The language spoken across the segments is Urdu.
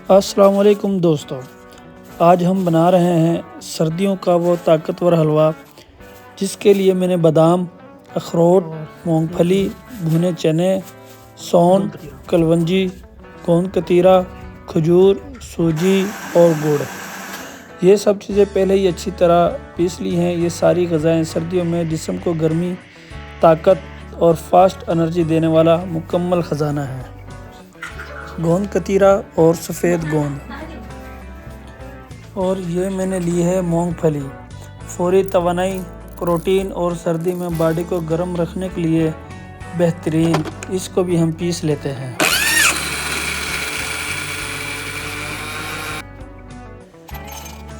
السلام علیکم دوستو، آج ہم بنا رہے ہیں سردیوں کا وہ طاقتور حلوہ جس کے لیے میں نے بادام، اخروٹ، مونگ پھلی، بھنے چنے، سونڈ، کلونجی، گوند کتیرا، کھجور، سوجی اور گڑ، یہ سب چیزیں پہلے ہی اچھی طرح پیس لی ہیں۔ یہ ساری غذائیں سردیوں میں جسم کو گرمی، طاقت اور فاسٹ انرجی دینے والا مکمل خزانہ ہے۔ گوند کتیرا اور سفید گوند، اور یہ میں نے لی ہے مونگ پھلی، فوری توانائی، پروٹین اور سردی میں باڈی کو گرم رکھنے کے لیے بہترین۔ اس کو بھی ہم پیس لیتے ہیں۔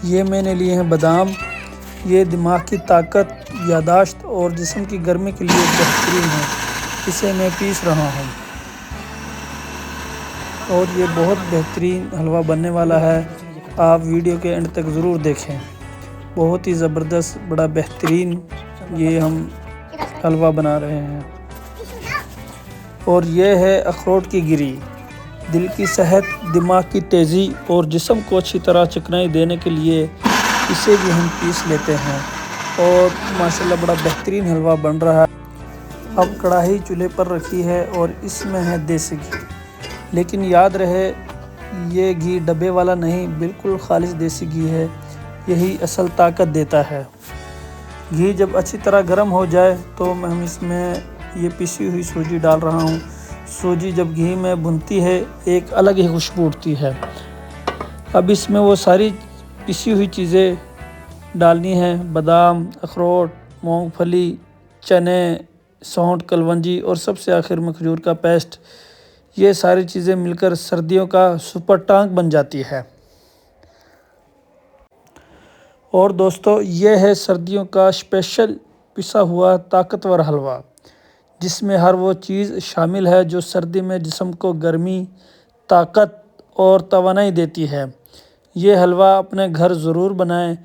یہ میں نے لیے ہیں بادام، یہ دماغ کی طاقت، یادداشت اور جسم کی گرمی کے لیے بہترین ہے۔ اسے میں پیس رہا ہوں اور یہ بہت بہترین حلوہ بننے والا ہے۔ آپ ویڈیو کے اینڈ تک ضرور دیکھیں، بہت ہی زبردست، بڑا بہترین یہ ہم حلوہ بنا رہے ہیں۔ اور یہ ہے اخروٹ کی گری، دل کی صحت، دماغ کی تیزی اور جسم کو اچھی طرح چکنائی دینے کے لیے اسے بھی ہم پیس لیتے ہیں، اور ماشاءاللہ بڑا بہترین حلوہ بن رہا ہے۔ اب کڑاہی چولہے پر رکھی ہے اور اس میں ہے دیسی گھی، لیکن یاد رہے یہ گھی ڈبے والا نہیں، بالکل خالص دیسی گھی ہے، یہی اصل طاقت دیتا ہے۔ گھی جب اچھی طرح گرم ہو جائے تو ہم اس میں یہ پیسی ہوئی سوجی ڈال رہا ہوں۔ سوجی جب گھی میں بھنتی ہے ایک الگ ہی خوشبو اٹھتی ہے۔ اب اس میں وہ ساری پیسی ہوئی چیزیں ڈالنی ہیں، بادام، اخروٹ، مونگ پھلی، چنے، سونڈ، کلونجی اور سب سے آخر میں کھجور کا پیسٹ۔ یہ ساری چیزیں مل کر سردیوں کا سپر ٹانک بن جاتی ہے۔ اور دوستو، یہ ہے سردیوں کا اسپیشل پسا ہوا طاقتور حلوہ، جس میں ہر وہ چیز شامل ہے جو سردی میں جسم کو گرمی، طاقت اور توانائی دیتی ہے۔ یہ حلوہ اپنے گھر ضرور بنائیں۔